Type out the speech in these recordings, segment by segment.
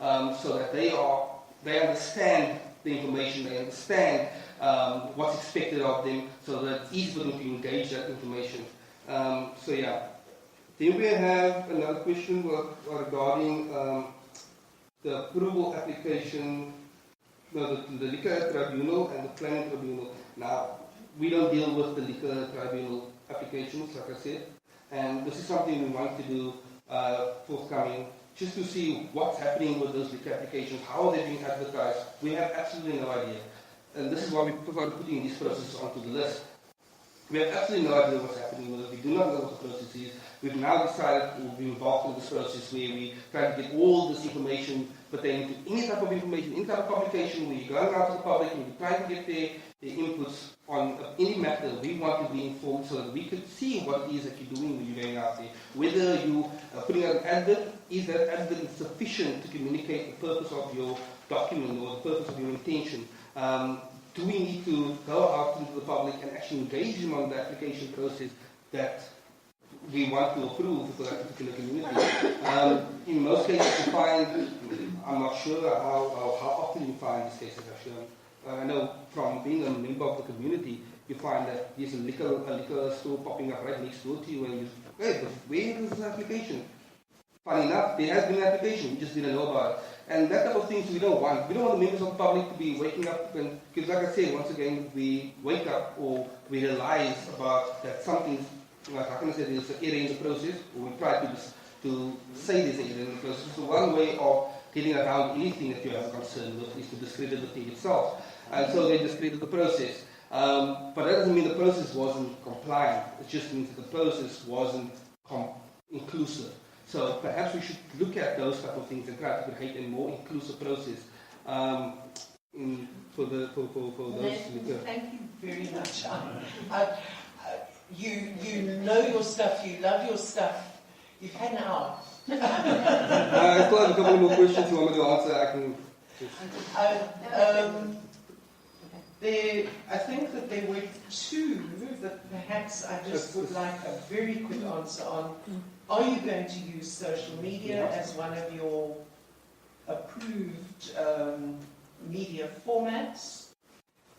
so that they understand the information, they understand what's expected of them, so that it's easy for them to engage that information. So yeah. Then we have another question regarding the approval application, the Liquor Tribunal and the Planning Tribunal. Now, we don't deal with the Liquor Tribunal applications, like I said, and this is something we want to do forthcoming, just to see what's happening with those liquor applications, how are they being advertised. We have absolutely no idea. And this is why we started putting these processes onto the list. We have absolutely no idea what's happening with it. We do not know what the process is. We've now decided to be involved in this process where we try to get all this information pertaining to any type of information, any type of publication, where you're going out to the public and we're trying to get their inputs on any matter. We want to be informed so that we can see what it is that you're doing when you're going out there. Whether you are putting out an advert, is that advert sufficient to communicate the purpose of your document or the purpose of your intention? Do we need to go out into the public and actually engage them on the application process that we want to approve for that particular community? In most cases, you find, I'm not sure how often you find these cases actually. I know from being a member of the community, you find that there's a liquor store popping up right next door to you, and you say, hey, but where is the application? Funny enough, there has been an application, we just didn't know about it. And that type of things we don't want. We don't want the members of the public to be waking up, because like I said, once again, we wake up or we realize about that something's, like I can say there's an error in the process, or we try to say there's an error in the process. So one way of getting around anything that you have a concern with is to discredit the thing itself. And so they discredit the process. But that doesn't mean the process wasn't compliant. It just means that the process wasn't inclusive. So perhaps we should look at those type of things and try to create a more inclusive process for those. Thank you very much. You know your stuff. You love your stuff. You've had an hour. I still have a couple more questions you want me to answer. I can. I think that there were two that perhaps I just would like a very quick answer on. Are you going to use social media as one of your approved media formats?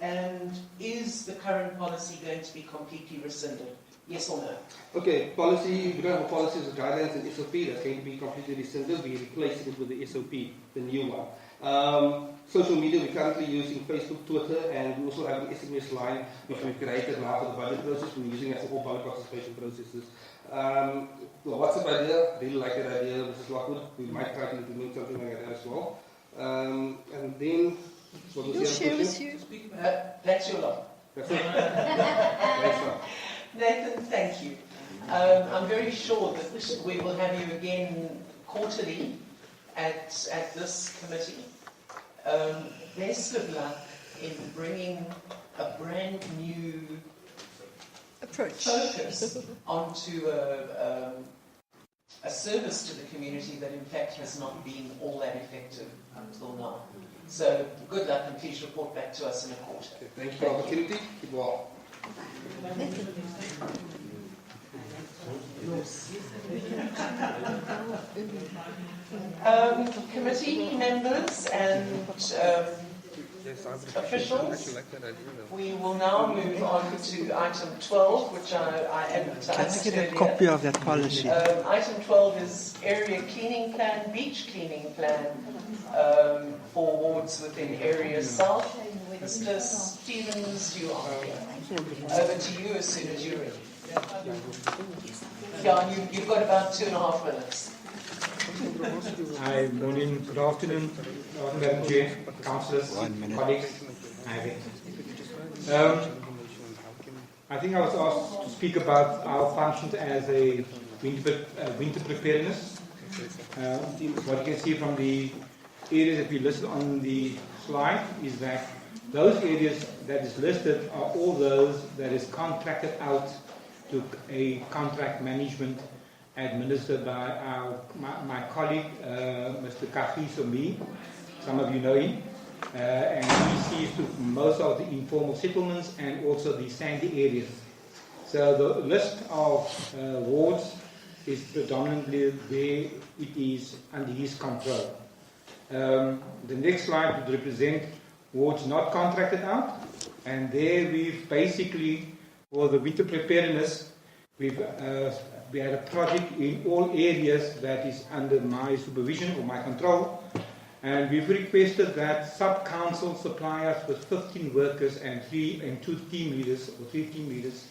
And is the current policy going to be completely rescinded? Yes or no? Okay, policy, we don't have a policy as a guidelines and SOP that's going to be completely rescinded. We're replacing it with the SOP, the new one. Social media, we're currently using Facebook, Twitter, and we also have an SMS line, which we've created now for the budget process. We're using it for all public participation processes. The WhatsApp idea, really like that idea, Mrs. Lockwood. We might try to implement something like that as well. And then, what was the other question? That's your lot. That's it. Thanks, Nathan, thank you. I'm very sure that we will have you again quarterly at this committee. Best of luck in bringing a brand new focus onto a service to the community that in fact has not been all that effective until now. So good luck, and please report back to us in a quarter. Okay, thank you for the opportunity. Keep well. Committee members and officials, we will now move on to item 12, which I advertised Can I get a earlier. copy of that policy? Item 12 is area cleaning plan, beach cleaning plan for wards within Area South. Mr. Stevens, you are here. Over to you as soon as you're ready. Yeah, you've got about 2.5 minutes. Hi, morning, good afternoon, Madam Chair, councillors, colleagues. I think I was asked to speak about our functions as a winter preparedness. What you can see from the areas that we listed on the slide is that those areas that is listed are all those that is contracted out to a contract management administered by my colleague, Mr. Kagiso Me. Some of you know him. And he sees to most of the informal settlements and also the sandy areas. So the list of wards is predominantly where it is under his control. The next slide would represent wards not contracted out, and there we've basically, for the winter preparedness, we had a project in all areas that is under my supervision or my control, and we've requested that sub-council supply us with 15 workers and 2 team leaders, or 3 team leaders,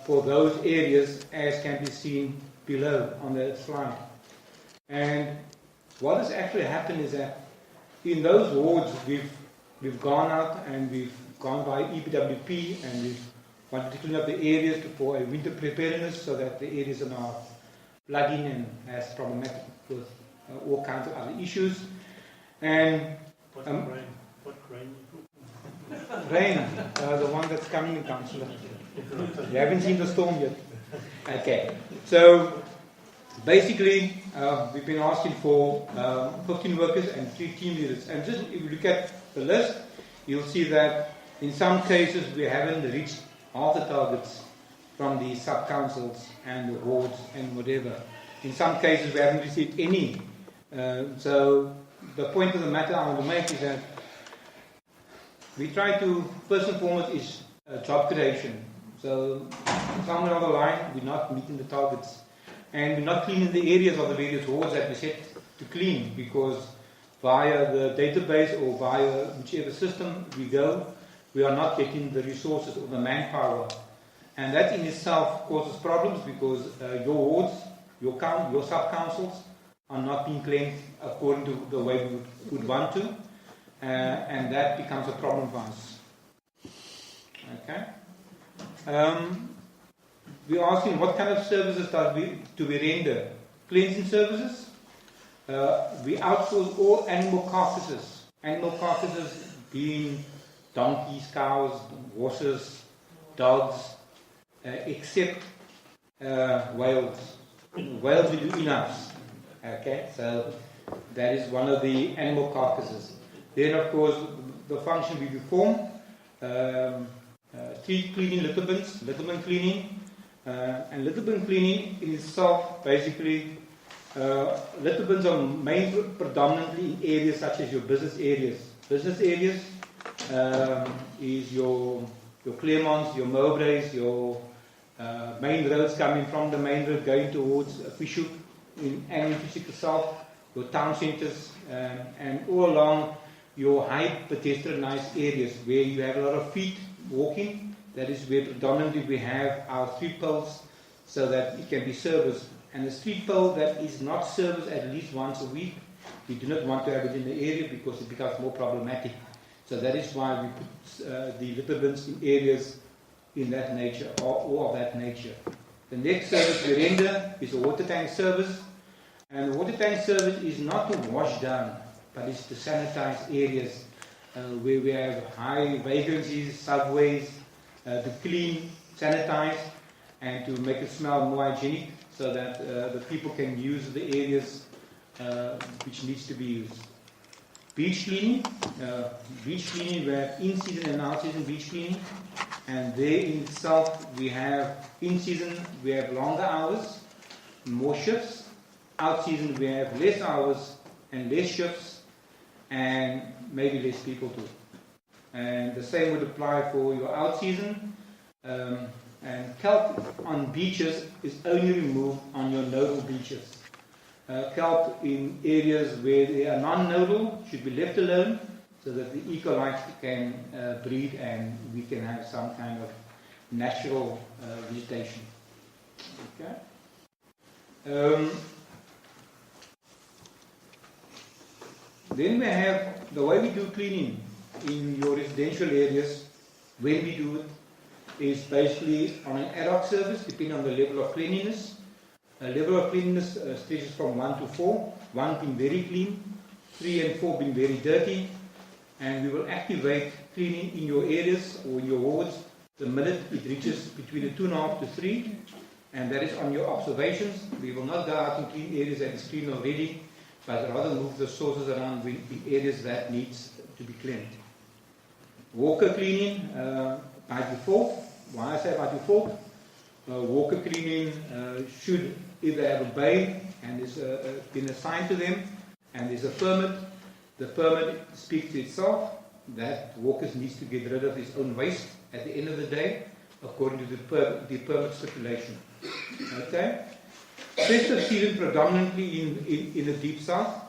for those areas, as can be seen below on the slide. And what has actually happened is that in those wards we've gone out and we've gone by EPWP and we've wanted to clean up the areas for a winter preparedness so that the areas are not flooding and as problematic with all kinds of other issues. And What rain? rain, the one that's coming in, Councillor. You haven't seen the storm yet. Okay, so basically we've been asking for 15 workers and 3 team leaders. And just if you look at the list, you'll see that in some cases we haven't reached all the targets from the sub-councils and the wards and whatever. In some cases we haven't received any. So the point of the matter I want to make is that we try to, first and foremost, is job creation. So somewhere on the line we're not meeting the targets. And we're not cleaning the areas of the various wards that we set to clean, because via the database or via whichever system we go, we are not getting the resources or the manpower. And that in itself causes problems, because your wards, your sub-councils are not being cleansed according to the way we would want to. And that becomes a problem for us. Okay? We're asking what kind of services do we render? Cleansing services. We outsource all animal carcasses. Animal carcasses being donkeys, cows, horses, dogs, except whales. Whales we do in-house. Okay, so that is one of the animal carcasses. Then, of course, the function we perform: street cleaning, litter bins, litter bin cleaning. And litter bin cleaning in itself, basically, litter bins are made predominantly in areas such as your business areas. Business areas is your Clermonts, your Mowbrays, your main roads coming from the main road going towards Fischhoek and Fischhoek itself, your town centres, and all along your high pedestrianised areas where you have a lot of feet walking. That is where predominantly we have our street poles, so that it can be serviced. And a street pole that is not serviced at least once a week, we do not want to have it in the area because it becomes more problematic. So that is why we put the litter bins in areas in that nature, or of that nature. The next service we render is a water tank service. And the water tank service is not to wash down, but it's to sanitize areas where we have high vagrancies, subways, to clean, sanitize, and to make it smell more hygienic, so that the people can use the areas which needs to be used. Beach cleaning. Beach cleaning, we have in-season and out-season beach cleaning. And there in itself, we have in-season, we have longer hours, more shifts. Out-season, we have less hours and less shifts, and maybe less people too. And the same would apply for your out-season. And kelp on beaches is only removed on your nodal beaches. Kelp in areas where they are non-nodal should be left alone, so that the E. coli can breed and we can have some kind of natural vegetation. Okay. Then we have the way we do cleaning in your residential areas. When we do it is basically on an ad hoc service, depending on the level of cleanliness. Level of cleanliness stretches from 1 to 4, 1 being very clean, 3 and 4 being very dirty, and we will activate cleaning in your areas or in your wards the minute it reaches between the 2.5 to 3, and that is on your observations. We will not go out and clean areas that is clean already, but rather move the sources around the areas that needs to be cleaned. Walker cleaning by default. Why I say by default? Walker cleaning should either have a bay and is been assigned to them, and there's a permit. The permit speaks to itself that Walkers needs to get rid of his own waste at the end of the day, according to the permit stipulation. Okay? Festive season predominantly in the Deep South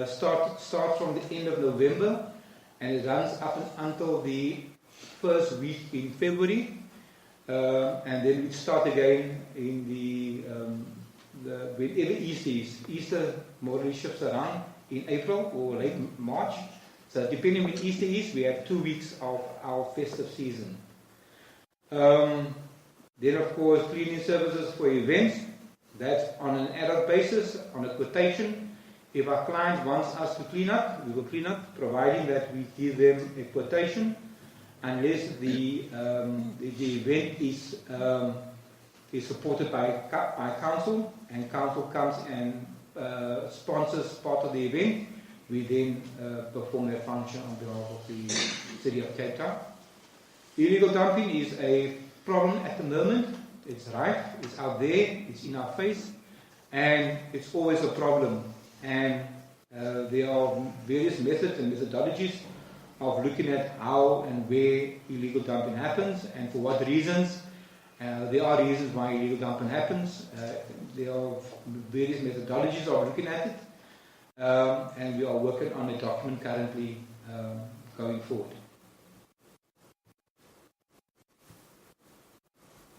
starts from the end of November, and it runs up until the first week in February, and then we start again in whenever Easter is. Easter more or less shifts around in April or late March. So depending when Easter is, we have 2 weeks of our festive season. Then of course cleaning services for events. That's on an ad hoc basis, on a quotation. If our client wants us to clean up, we will clean up, providing that we give them a quotation, unless the event is supported by council, and council comes and sponsors part of the event. We then perform that function on behalf of the City of Cape Town. Illegal dumping is a problem at the moment. It's right, it's out there, it's in our face, and it's always a problem. And there are various methods and methodologies of looking at how and where illegal dumping happens and for what reasons. There are reasons why illegal dumping happens. There are various methodologies of looking at it. And we are working on a document currently going forward.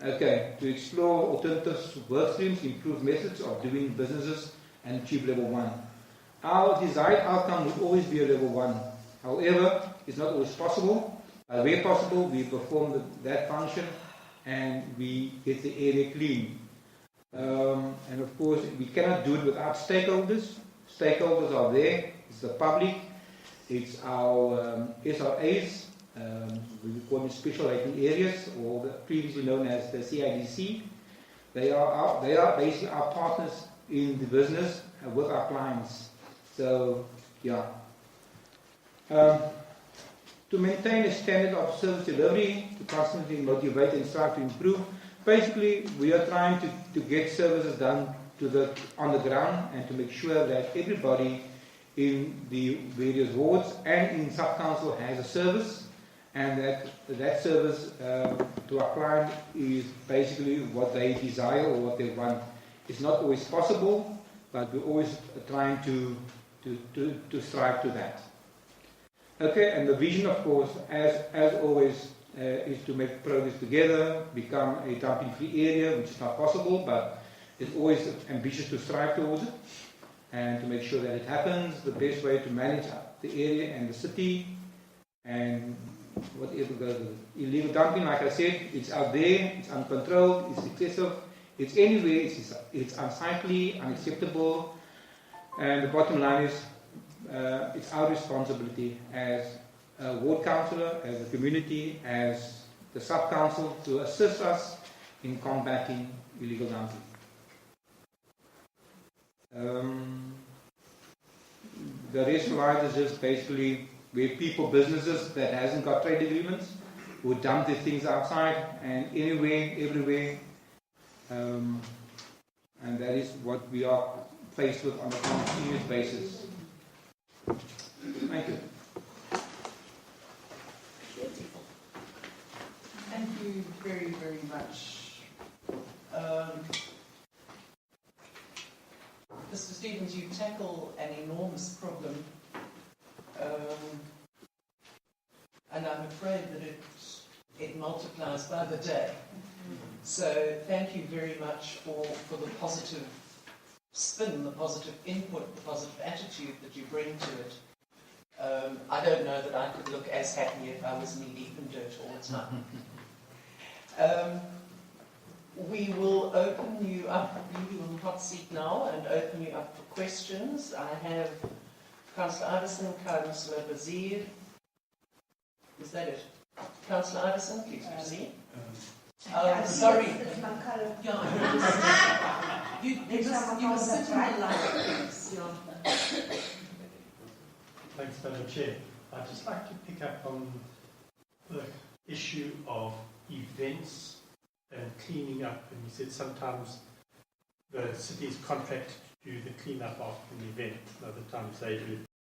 Okay, to explore alternative work streams, improve methods of doing businesses, and achieve level 1. Our desired outcome would always be a level 1. However, it's not always possible. Where possible, we perform that function and we get the area clean. And of course, we cannot do it without stakeholders. Stakeholders are there. It's the public. It's our SRAs. We call them special rating areas, or previously known as the CIDC. They are basically our partners in the business with our clients. So, yeah. To maintain a standard of service delivery, to constantly motivate and strive to improve. Basically, we are trying to get services done on the ground and to make sure that everybody in the various wards and in sub-council has a service, and that service to our client is basically what they desire or what they want. It's not always possible, but we're always trying to strive to that. Okay, and the vision, of course, as always, is to make progress together, become a dumping-free area, which is not possible, but it's always ambitious to strive towards it and to make sure that it happens. The best way to manage the area and the city and whatever goes with it. Illegal dumping, like I said, it's out there, it's uncontrolled, it's excessive, it's anywhere, it's unsightly, unacceptable, and the bottom line is it's our responsibility as a ward councillor, as a community, as the sub-council to assist us in combating illegal dumping. The rest slide is just basically where people, businesses that hasn't got trade agreements, would dump their things outside and anywhere, everywhere. And that is what we are faced with on a continuous basis. Thank you. Thank you very, very much. Mr. Stevens, you tackle an enormous problem, and I'm afraid that it multiplies by the day. So thank you very much for the positive spin, the positive input, the positive attitude that you bring to it. I don't know that I could look as happy if I was knee-deep in dirt all the time. We will open you up, leave you on the hot seat now, and open you up for questions. I have Councillor Iverson, Councillor Bazir. Is that it? Councillor Iverson, please proceed. Sorry. You must sit in the line. Thanks, Madam Chair. I'd just like to pick up on the issue of events and cleaning up. And you said sometimes the city's contract do the cleanup after an event, by the time they do